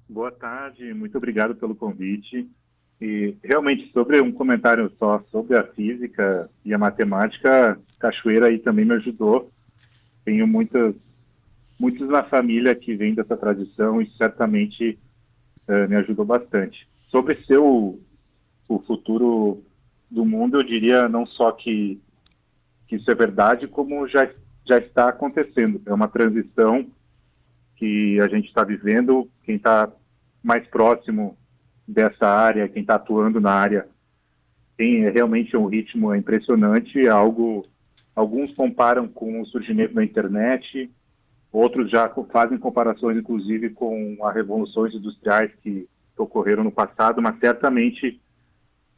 Boa tarde, muito obrigado pelo convite. E realmente, sobre um comentário só sobre a física e a matemática, Cachoeira aí também me ajudou. Tenho muitos na família que vêm dessa tradição e certamente me ajudou bastante. Sobre o futuro do mundo, eu diria não só que isso é verdade, como já está acontecendo. É uma transição que a gente está vivendo. Quem está mais próximo dessa área, quem está atuando na área, tem realmente um ritmo impressionante, é algo, alguns comparam com o surgimento da internet, outros já fazem comparações, inclusive, com as revoluções industriais que ocorreram no passado, mas certamente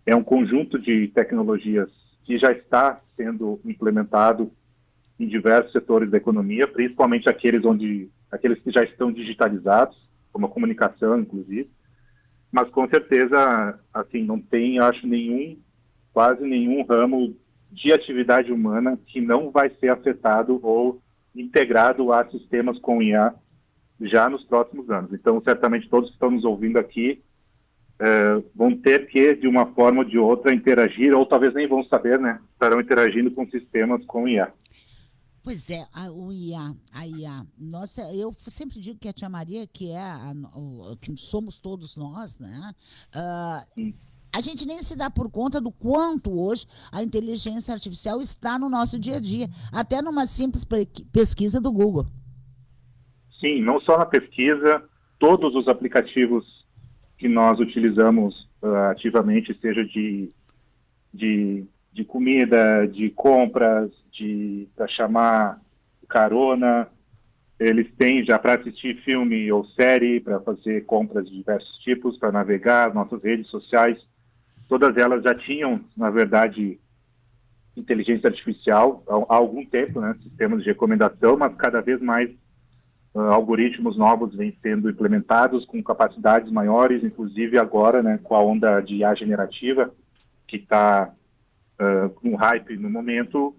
é um conjunto de tecnologias que já está sendo implementado em diversos setores da economia, principalmente aqueles que já estão digitalizados, como a comunicação, inclusive. Mas com certeza, assim, não tem, acho, quase nenhum ramo de atividade humana que não vai ser afetado ou integrado a sistemas com IA já nos próximos anos. Então, certamente todos que estão nos ouvindo aqui vão ter que, de uma forma ou de outra, interagir, ou talvez nem vão saber, né? Estarão interagindo com sistemas com IA. Pois é, a IA, nossa, eu sempre digo que a tia Maria, que é que somos todos nós, né? ah, a gente nem se dá por conta do quanto hoje a inteligência artificial está no nosso dia a dia, até numa simples pesquisa do Google. Sim, não só na pesquisa, todos os aplicativos que nós utilizamos ativamente, seja de comida, de compras, para chamar carona, eles têm já para assistir filme ou série, para fazer compras de diversos tipos, para navegar, nossas redes sociais, todas elas já tinham, na verdade, inteligência artificial há algum tempo, né, sistemas de recomendação, mas cada vez mais algoritmos novos vêm sendo implementados com capacidades maiores, inclusive agora, né, com a onda de IA generativa, que está com hype no momento,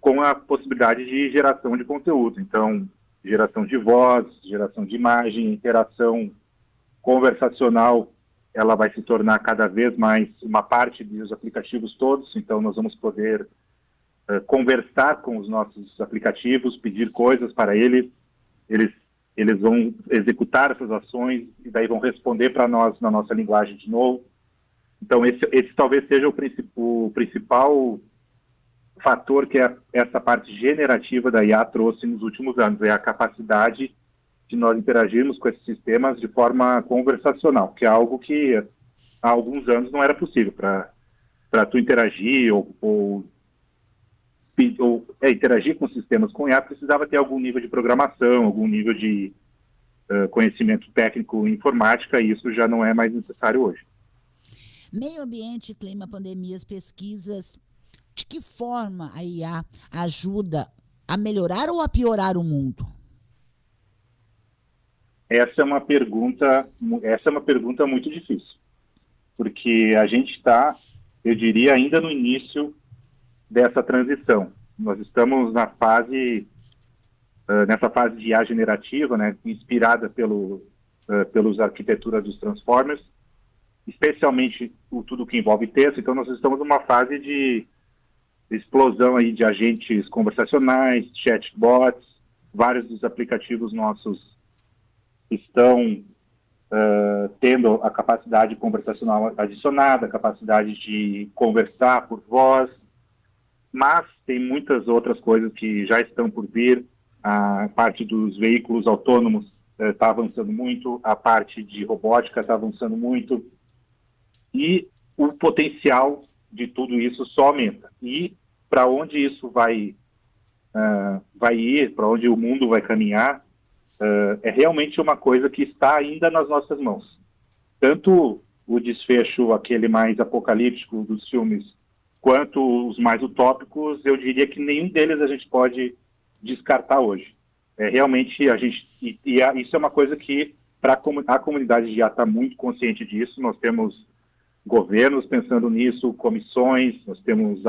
com a possibilidade de geração de conteúdo. Então, geração de voz, geração de imagem, interação conversacional, ela vai se tornar cada vez mais uma parte dos aplicativos todos. Então, nós vamos poder conversar com os nossos aplicativos, pedir coisas para eles, eles vão executar essas ações e daí vão responder para nós na nossa linguagem de novo. Então, esse talvez seja o principal fator que essa parte generativa da IA trouxe nos últimos anos, é a capacidade de nós interagirmos com esses sistemas de forma conversacional, que é algo que há alguns anos não era possível. Para tu interagir ou interagir com sistemas com IA, precisava ter algum nível de programação, algum nível de conhecimento técnico em informática, e isso já não é mais necessário hoje. Meio ambiente, clima, pandemias, pesquisas. De que forma a IA ajuda a melhorar ou a piorar o mundo? Essa é uma pergunta muito difícil, porque a gente está, eu diria, ainda no início dessa transição. Nós estamos nessa fase de IA generativa, né, inspirada pelas arquiteturas dos Transformers, especialmente tudo que envolve texto. Então, nós estamos numa fase de explosão aí de agentes conversacionais, chatbots, vários dos aplicativos nossos estão tendo a capacidade conversacional adicionada, a capacidade de conversar por voz, mas tem muitas outras coisas que já estão por vir. A parte dos veículos autônomos está avançando muito, a parte de robótica está avançando muito, e o potencial de tudo isso só aumenta. E para onde isso vai ir, para onde o mundo vai caminhar, é realmente uma coisa que está ainda nas nossas mãos. Tanto o desfecho, aquele mais apocalíptico dos filmes, quanto os mais utópicos, eu diria que nenhum deles a gente pode descartar hoje. Realmente, isso é uma coisa que a comunidade já está muito consciente disso. Nós temos governos pensando nisso, comissões, nós temos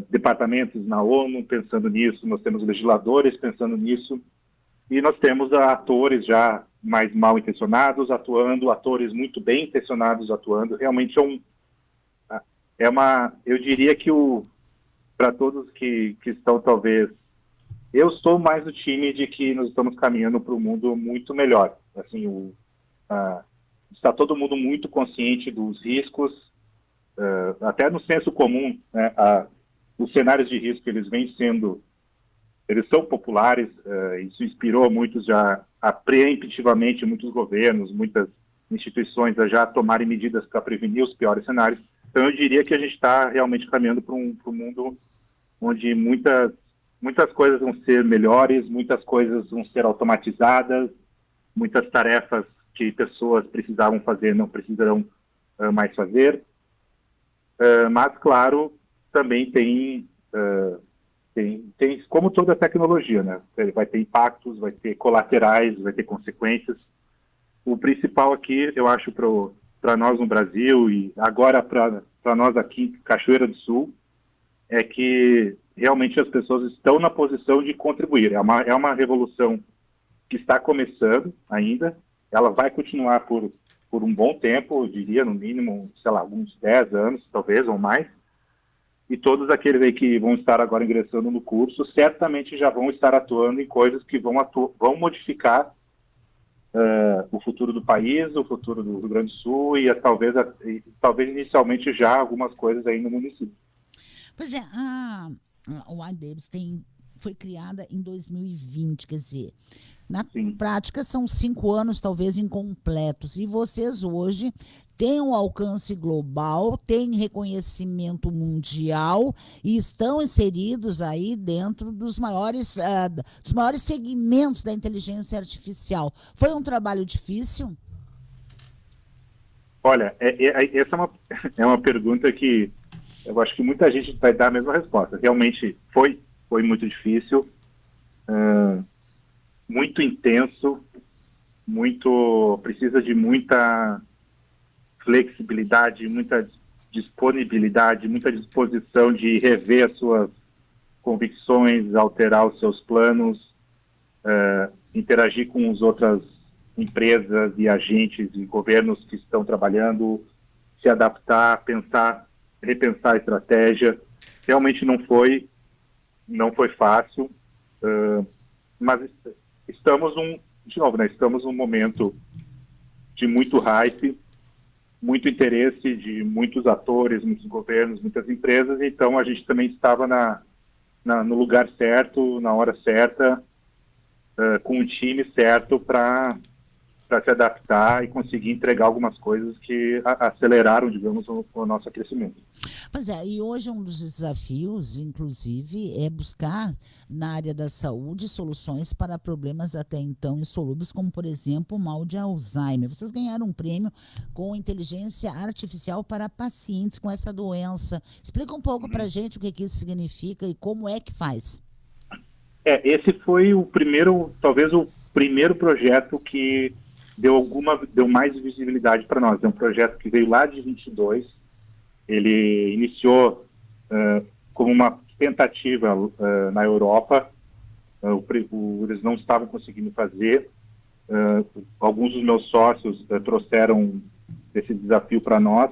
departamentos na ONU pensando nisso, nós temos legisladores pensando nisso. E nós temos atores já mais mal intencionados atuando, atores muito bem intencionados atuando. Realmente eu diria que para todos que estão talvez, eu sou mais do time de que nós estamos caminhando para um mundo muito melhor. Assim, está todo mundo muito consciente dos riscos, até no senso comum, né? Os cenários de risco eles são populares, isso inspirou muitos já, preemptivamente, muitos governos, muitas instituições a já tomarem medidas para prevenir os piores cenários. Então, eu diria que a gente está realmente caminhando para um mundo onde muitas coisas vão ser melhores, muitas coisas vão ser automatizadas, muitas tarefas que pessoas precisavam fazer não precisarão mais fazer. Mas, claro, também tem, como toda tecnologia, né? Vai ter impactos, vai ter colaterais, vai ter consequências. O principal aqui, eu acho, para nós no Brasil e agora para nós aqui em Cachoeira do Sul, é que realmente as pessoas estão na posição de contribuir. É uma revolução que está começando ainda. Ela vai continuar por um bom tempo, eu diria, no mínimo, sei lá, uns 10 anos, talvez, ou mais. E todos aqueles aí que vão estar agora ingressando no curso, certamente já vão estar atuando em coisas que vão modificar o futuro do país, o futuro do Rio Grande do Sul e talvez inicialmente já algumas coisas aí no município. Pois é, o ADEBS foi criada em 2020, quer dizer, na prática são 5 anos talvez incompletos, e vocês hoje têm um alcance global, têm reconhecimento mundial e estão inseridos aí dentro dos maiores segmentos da inteligência artificial. Foi um trabalho difícil? Olha, essa é uma pergunta que eu acho que muita gente vai dar a mesma resposta. Realmente foi muito difícil, muito intenso, precisa de muita flexibilidade, muita disponibilidade, muita disposição de rever as suas convicções, alterar os seus planos, interagir com as outras empresas e agentes e governos que estão trabalhando, se adaptar, repensar a estratégia. Realmente não foi fácil, mas estamos num momento de muito hype, muito interesse de muitos atores, muitos governos, muitas empresas. Então a gente também estava no lugar certo, na hora certa, com o time certo para se adaptar e conseguir entregar algumas coisas que aceleraram, digamos, o nosso crescimento. Pois é, e hoje um dos desafios, inclusive, é buscar na área da saúde soluções para problemas até então insolúveis, como, por exemplo, o mal de Alzheimer. Vocês ganharam um prêmio com inteligência artificial para pacientes com essa doença. Explica um pouco para a gente o que isso significa e como é que faz. Esse foi talvez o primeiro projeto que deu mais visibilidade para nós. É um projeto que veio lá de 22. Ele iniciou como uma tentativa na Europa. Eles não estavam conseguindo fazer. Alguns dos meus sócios trouxeram esse desafio para nós.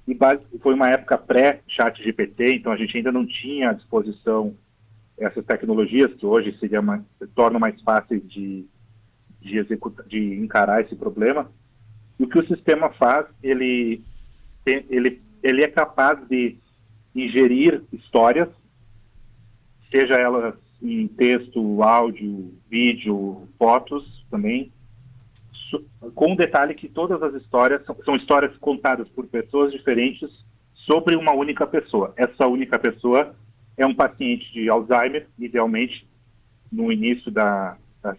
E foi uma época pré-chat GPT, então a gente ainda não tinha à disposição essas tecnologias que hoje tornam mais fáceis de encarar esse problema. E o que o sistema faz, ele é capaz de ingerir histórias, seja elas em texto, áudio, vídeo, fotos também, com o detalhe que todas as histórias são histórias contadas por pessoas diferentes sobre uma única pessoa. Essa única pessoa é um paciente de Alzheimer, idealmente,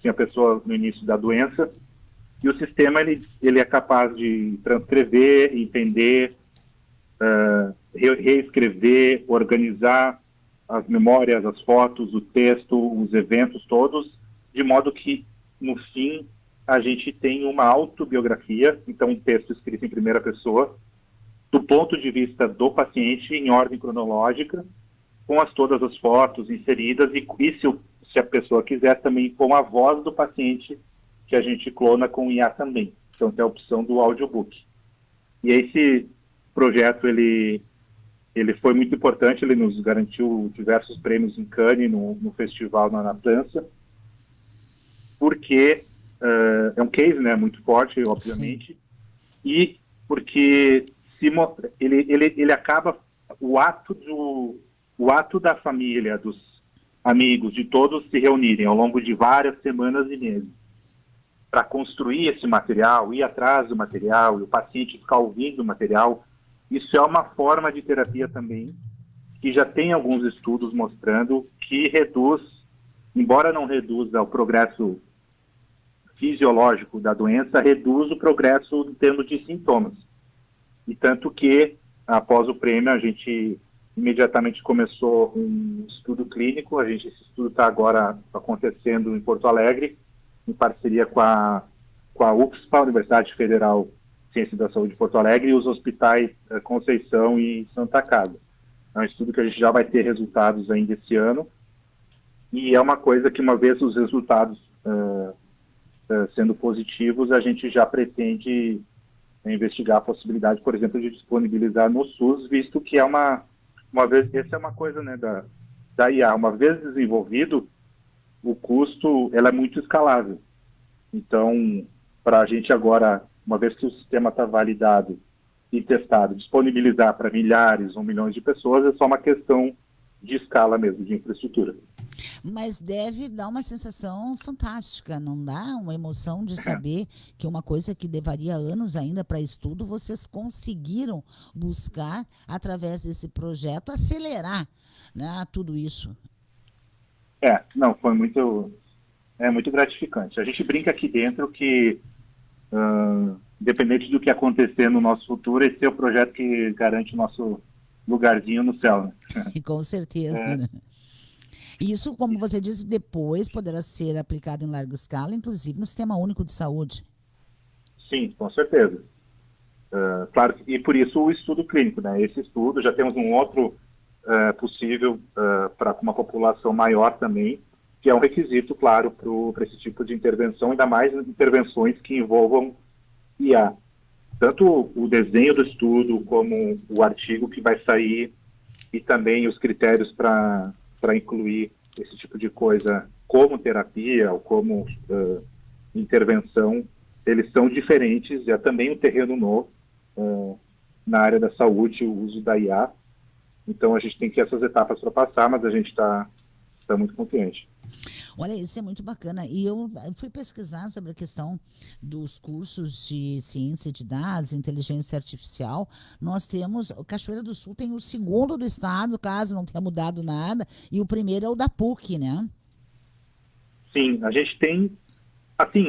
a pessoa no início da doença, e o sistema ele é capaz de transcrever, entender, reescrever, organizar as memórias, as fotos, o texto, os eventos todos, de modo que, no fim, a gente tem uma autobiografia, então um texto escrito em primeira pessoa, do ponto de vista do paciente, em ordem cronológica, com todas as fotos inseridas, e se a pessoa quiser, também com a voz do paciente, que a gente clona com IA também. Então tem a opção do audiobook. E esse projeto, ele foi muito importante, ele nos garantiu diversos prêmios em Cannes, no festival na França, porque é um case, né, muito forte, obviamente, sim, e porque ele acaba, o ato da família, dos amigos, de todos se reunirem ao longo de várias semanas e meses para construir esse material, ir atrás do material, e o paciente ficar ouvindo o material, isso é uma forma de terapia também, que já tem alguns estudos mostrando que reduz, embora não reduza o progresso fisiológico da doença, reduz o progresso em termos de sintomas. E tanto que, após o prêmio, a gente imediatamente começou um estudo clínico. Esse estudo está agora acontecendo em Porto Alegre, em parceria com a UFSPA, Universidade Federal de Ciências da Saúde de Porto Alegre, e os hospitais Conceição e Santa Casa. É um estudo que a gente já vai ter resultados ainda esse ano, e é uma coisa que, uma vez os resultados sendo positivos, a gente já pretende investigar a possibilidade, por exemplo, de disponibilizar no SUS, visto que é uma vez, essa é uma coisa, né, da IA, uma vez desenvolvido, o custo, ela é muito escalável. Então, para a gente agora, uma vez que o sistema está validado e testado, disponibilizar para milhares ou milhões de pessoas, é só uma questão de escala mesmo, de infraestrutura. Mas deve dar uma sensação fantástica, não dá? Uma emoção de saber que uma coisa que levaria anos ainda para estudo, vocês conseguiram buscar, através desse projeto, acelerar, né, tudo isso. Não, foi muito gratificante. A gente brinca aqui dentro que, independente do que acontecer no nosso futuro, esse é o projeto que garante o nosso lugarzinho no céu, né? E com certeza, né? Isso, como você disse, depois poderá ser aplicado em larga escala, inclusive no Sistema Único de Saúde. Sim, com certeza. Claro, e por isso o estudo clínico, né? Esse estudo, já temos um outro possível para uma população maior também, que é um requisito, claro, para esse tipo de intervenção, ainda mais intervenções que envolvam IA. Tanto o desenho do estudo, como o artigo que vai sair, e também os critérios para incluir esse tipo de coisa como terapia ou como intervenção, eles são diferentes. É também um terreno novo na área da saúde, o uso da IA. Então, a gente tem que essas etapas para passar, mas a gente está muito confiante. Olha, isso é muito bacana. E eu fui pesquisar sobre a questão dos cursos de ciência de dados, inteligência artificial. Nós temos, Cachoeira do Sul tem o segundo do estado, caso não tenha mudado nada, e o primeiro é o da PUC, né? Sim, a gente tem, assim,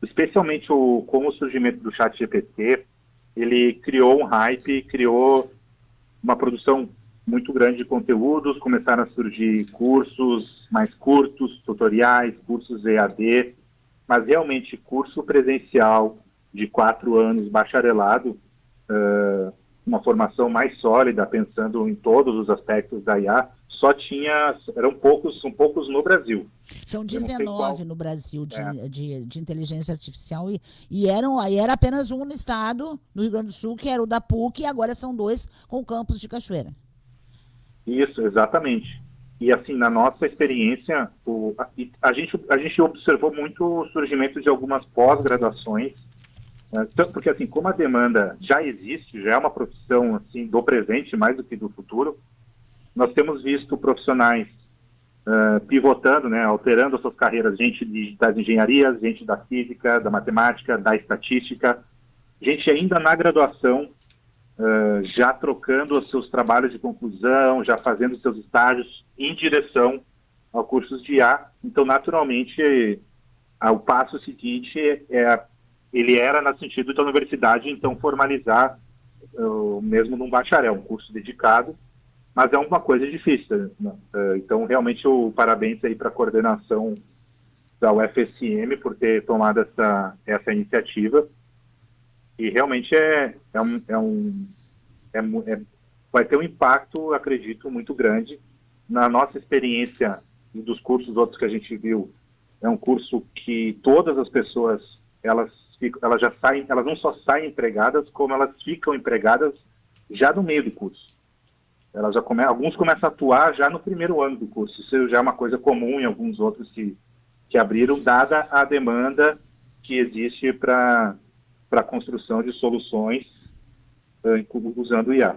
especialmente com o surgimento do ChatGPT, ele criou um hype, criou uma produção muito grande de conteúdos, começaram a surgir cursos mais curtos, tutoriais, cursos EAD, mas realmente curso presencial de 4 anos, bacharelado, uma formação mais sólida, pensando em todos os aspectos da IA, são poucos no Brasil. São 19 no Brasil de inteligência artificial e era apenas um no estado, no Rio Grande do Sul, que era o da PUC, e agora são 2 com o campus de Cachoeira. Isso, exatamente. E assim, na nossa experiência, a gente observou muito o surgimento de algumas pós-graduações, porque assim, como a demanda já existe, já é uma profissão assim, do presente mais do que do futuro, nós temos visto profissionais pivotando, né, alterando as suas carreiras, gente das engenharias, gente da física, da matemática, da estatística, gente ainda na graduação, já trocando os seus trabalhos de conclusão, já fazendo seus estágios em direção ao cursos de IA. Então, naturalmente, o passo seguinte ele era no sentido da universidade, então, formalizar mesmo num bacharel, um curso dedicado, mas é uma coisa difícil, né? Então, realmente, parabéns aí para a coordenação da UFSM por ter tomado essa iniciativa. E realmente vai ter um impacto, acredito, muito grande. Na nossa experiência, e dos cursos outros que a gente viu, é um curso que todas as pessoas, elas já saem, elas não só saem empregadas, como elas ficam empregadas já no meio do curso. Elas já alguns começam a atuar já no primeiro ano do curso. Isso já é uma coisa comum em alguns outros que abriram, dada a demanda que existe para a construção de soluções usando o IA.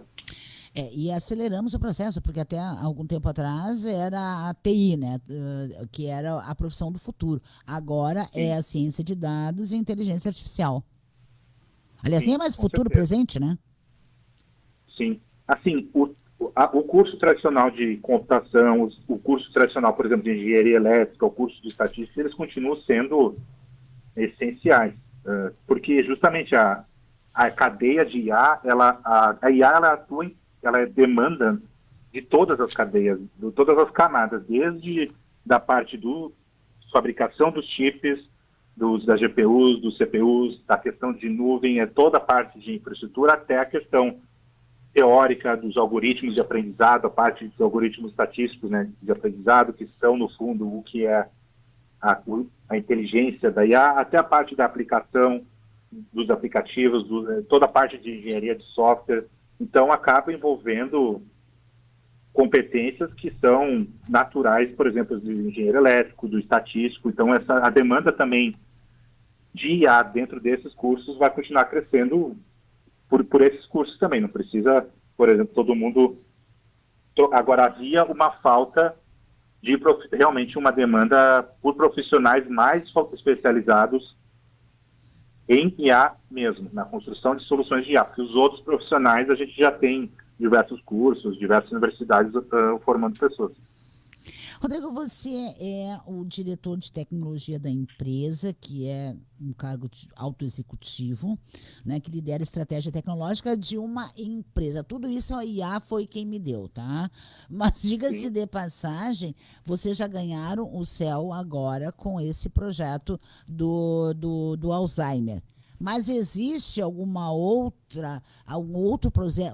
E aceleramos o processo, porque até algum tempo atrás era a TI, né, que era a profissão do futuro. Agora Sim. é a ciência de dados e a inteligência artificial. Aliás, Sim, nem é mais futuro, certeza. presente, né? Sim. Assim, o curso tradicional de computação, o curso tradicional, por exemplo, de engenharia elétrica, o curso de estatística, eles continuam sendo essenciais, porque justamente a cadeia de IA, a IA ela atua, ela demanda de todas as cadeias, de todas as camadas, desde da parte do fabricação dos chips, das GPUs, dos CPUs, da questão de nuvem, toda a parte de infraestrutura, até a questão teórica dos algoritmos de aprendizado, a parte dos algoritmos estatísticos, né, de aprendizado, que são, no fundo, o que é a inteligência da IA, até a parte da aplicação dos aplicativos, toda a parte de engenharia de software. Então, acaba envolvendo competências que são naturais, por exemplo, do engenheiro elétrico, do estatístico. Então, a demanda também de IA dentro desses cursos vai continuar crescendo por esses cursos também. Não precisa, por exemplo, todo mundo... Agora, havia uma falta de realmente uma demanda por profissionais mais especializados em IA mesmo, na construção de soluções de IA, porque os outros profissionais a gente já tem diversos cursos, diversas universidades formando pessoas. Rodrigo, você é o diretor de tecnologia da empresa, que é um cargo alto executivo, né, que lidera a estratégia tecnológica de uma empresa. Tudo isso a IA foi quem me deu, tá? Mas diga-se de passagem, vocês já ganharam o céu agora com esse projeto do Alzheimer. Mas existe algum outro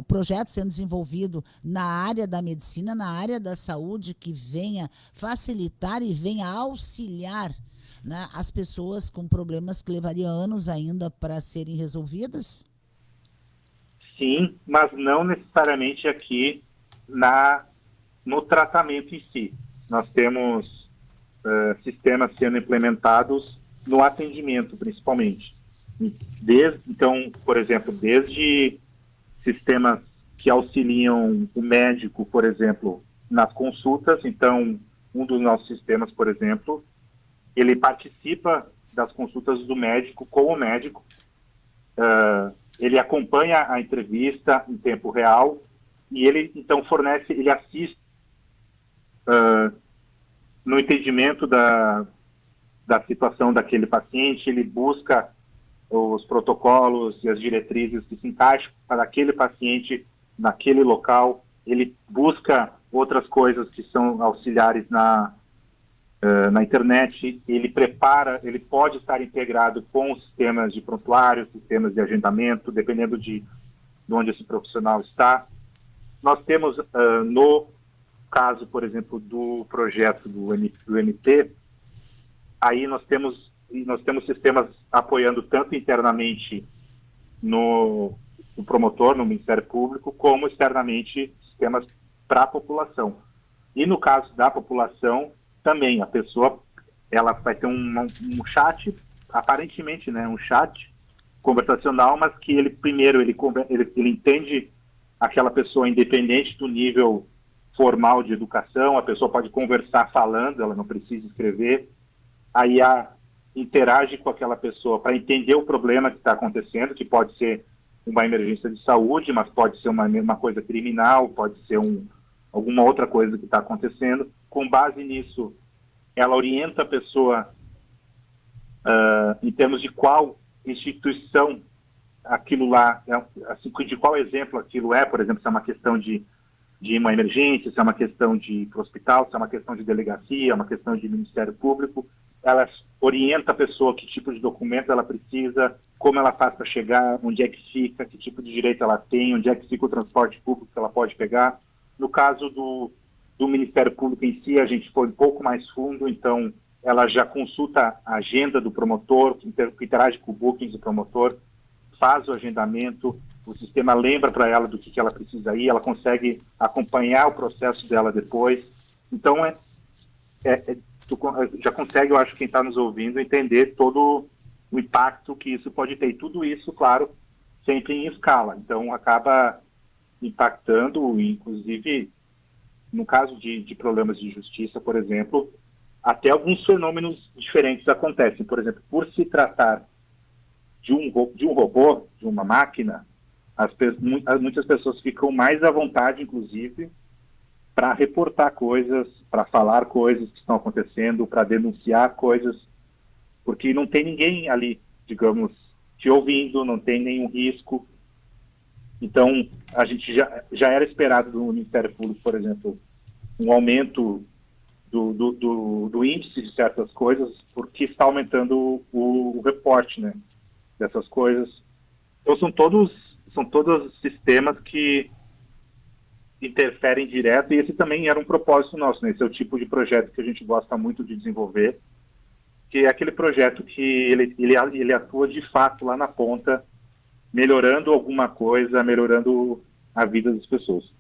projeto sendo desenvolvido na área da medicina, na área da saúde, que venha facilitar e venha auxiliar, né, as pessoas com problemas que levariam anos ainda para serem resolvidos? Sim, mas não necessariamente aqui no tratamento em si. Nós temos sistemas sendo implementados no atendimento, principalmente. Então, por exemplo, desde sistemas que auxiliam o médico, por exemplo, nas consultas. Então, um dos nossos sistemas, por exemplo, ele participa das consultas do médico com o médico. Ele acompanha a entrevista em tempo real e ele, então, ele assiste no entendimento da situação daquele paciente, ele busca os protocolos e as diretrizes que se encaixam para aquele paciente naquele local. Ele busca outras coisas que são auxiliares na internet. Ele pode estar integrado com sistemas de prontuário, sistemas de agendamento, dependendo de onde esse profissional está. Nós temos, no caso, por exemplo, do projeto do MP, aí nós temos sistemas apoiando tanto internamente no promotor, no Ministério Público, como externamente sistemas para a população. E no caso da população, também a pessoa ela vai ter um chat, aparentemente, né, um chat conversacional, mas que ele primeiro ele entende aquela pessoa independente do nível formal de educação. A pessoa pode conversar falando, ela não precisa escrever. Aí interage com aquela pessoa para entender o problema que está acontecendo, que pode ser uma emergência de saúde, mas pode ser uma coisa criminal, pode ser alguma outra coisa que está acontecendo. Com base nisso, ela orienta a pessoa em termos de qual instituição aquilo lá, assim, de qual exemplo aquilo é, por exemplo, se é uma questão de uma emergência, se é uma questão de ir para o hospital, se é uma questão de delegacia, uma questão de Ministério Público. Ela orienta a pessoa que tipo de documento ela precisa, como ela faz para chegar, onde é que fica, que tipo de direito ela tem, onde é que fica o transporte público que ela pode pegar. No caso do Ministério Público em si, a gente foi um pouco mais fundo, então ela já consulta a agenda do promotor, interage com o booking do promotor, faz o agendamento, o sistema lembra para ela do que ela precisa ir, ela consegue acompanhar o processo dela depois. Então, tu já consegue, eu acho, quem está nos ouvindo, entender todo o impacto que isso pode ter. E tudo isso, claro, sempre em escala. Então, acaba impactando, inclusive, no caso de problemas de justiça, por exemplo, até alguns fenômenos diferentes acontecem. Por exemplo, por se tratar de um robô, de uma máquina, muitas pessoas ficam mais à vontade, inclusive, para reportar coisas, para falar coisas que estão acontecendo, para denunciar coisas, porque não tem ninguém ali, digamos, te ouvindo, não tem nenhum risco. Então, a gente já era esperado do Ministério Público, por exemplo, um aumento do índice de certas coisas, porque está aumentando o reporte, né, dessas coisas. Então, são todos sistemas que interferem direto, e esse também era um propósito nosso, né? Esse é o tipo de projeto que a gente gosta muito de desenvolver, que é aquele projeto que ele atua de fato lá na ponta, melhorando alguma coisa, melhorando a vida das pessoas.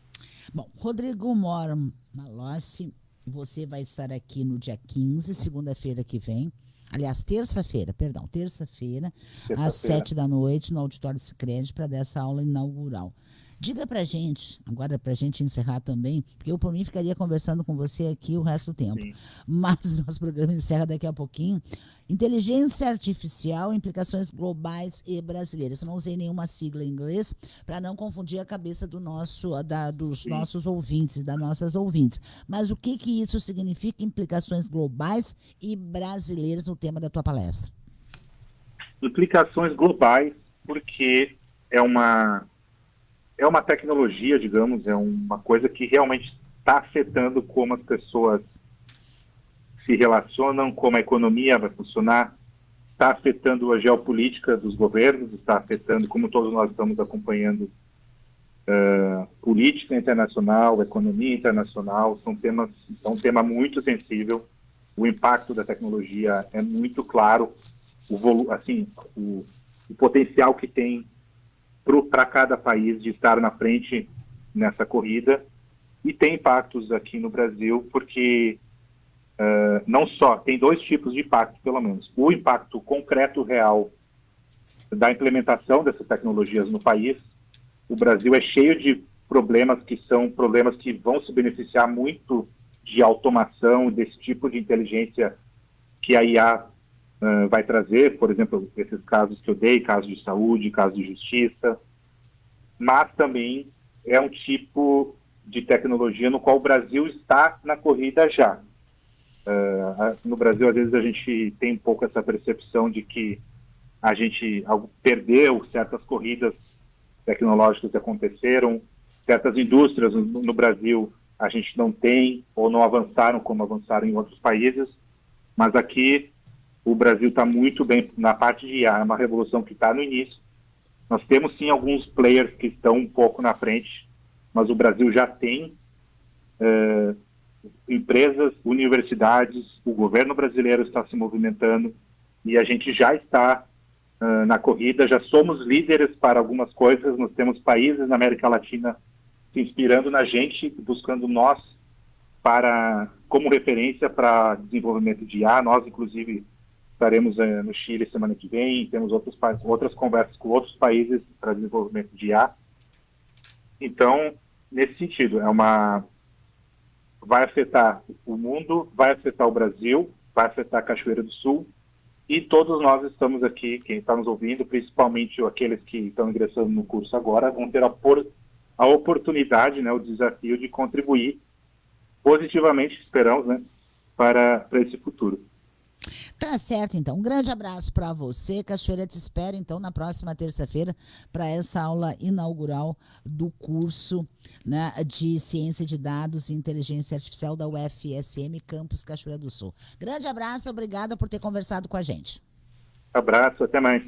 Bom, Rodrigo Mora Malossi, você vai estar aqui no dia 15, segunda-feira que vem. Aliás, terça-feira, às 7 da noite, no Auditório Sicredi, para dar essa aula inaugural. Diga pra gente, agora pra gente encerrar também, porque eu, por mim, ficaria conversando com você aqui o resto do tempo. Sim. Mas nosso programa encerra daqui a pouquinho. Inteligência artificial, implicações globais e brasileiras. Eu não usei nenhuma sigla em inglês para não confundir a cabeça dos nossos ouvintes, das nossas ouvintes. Mas o que isso significa, implicações globais e brasileiras, no tema da tua palestra? Implicações globais, porque é uma tecnologia, digamos, é uma coisa que realmente está afetando como as pessoas se relacionam, como a economia vai funcionar, está afetando a geopolítica dos governos, está afetando, como todos nós estamos acompanhando, política internacional, economia internacional, é um tema muito sensível. O impacto da tecnologia é muito claro, o potencial que tem para cada país de estar na frente nessa corrida, e tem impactos aqui no Brasil, porque não só, tem dois tipos de impacto, pelo menos. O impacto concreto, real, da implementação dessas tecnologias no país. O Brasil é cheio de problemas que são problemas que vão se beneficiar muito de automação, desse tipo de inteligência que a IA vai trazer, por exemplo, esses casos que eu dei, casos de saúde, casos de justiça, mas também é um tipo de tecnologia no qual o Brasil está na corrida já. No Brasil, às vezes, a gente tem um pouco essa percepção de que a gente perdeu certas corridas tecnológicas que aconteceram, certas indústrias no Brasil a gente não tem ou não avançaram como avançaram em outros países, mas aqui o Brasil está muito bem na parte de IA, é uma revolução que está no início. Nós temos sim alguns players que estão um pouco na frente, mas o Brasil já tem empresas, universidades, o governo brasileiro está se movimentando e a gente já está na corrida, já somos líderes para algumas coisas. Nós temos países na América Latina se inspirando na gente, buscando nós como referência para desenvolvimento de IA. Nós, inclusive, estaremos no Chile semana que vem, temos outras conversas com outros países para desenvolvimento de IA. Então, nesse sentido, vai afetar o mundo, vai afetar o Brasil, vai afetar a Cachoeira do Sul, e todos nós estamos aqui, quem está nos ouvindo, principalmente aqueles que estão ingressando no curso agora, vão ter a oportunidade, né, o desafio de contribuir positivamente, esperamos, né, para esse futuro. Tá certo, então. Um grande abraço para você. Cachoeira te espera, então, na próxima terça-feira para essa aula inaugural do curso, né, de Ciência de Dados e Inteligência Artificial da UFSM, Campus Cachoeira do Sul. Grande abraço, obrigada por ter conversado com a gente. Abraço, até mais.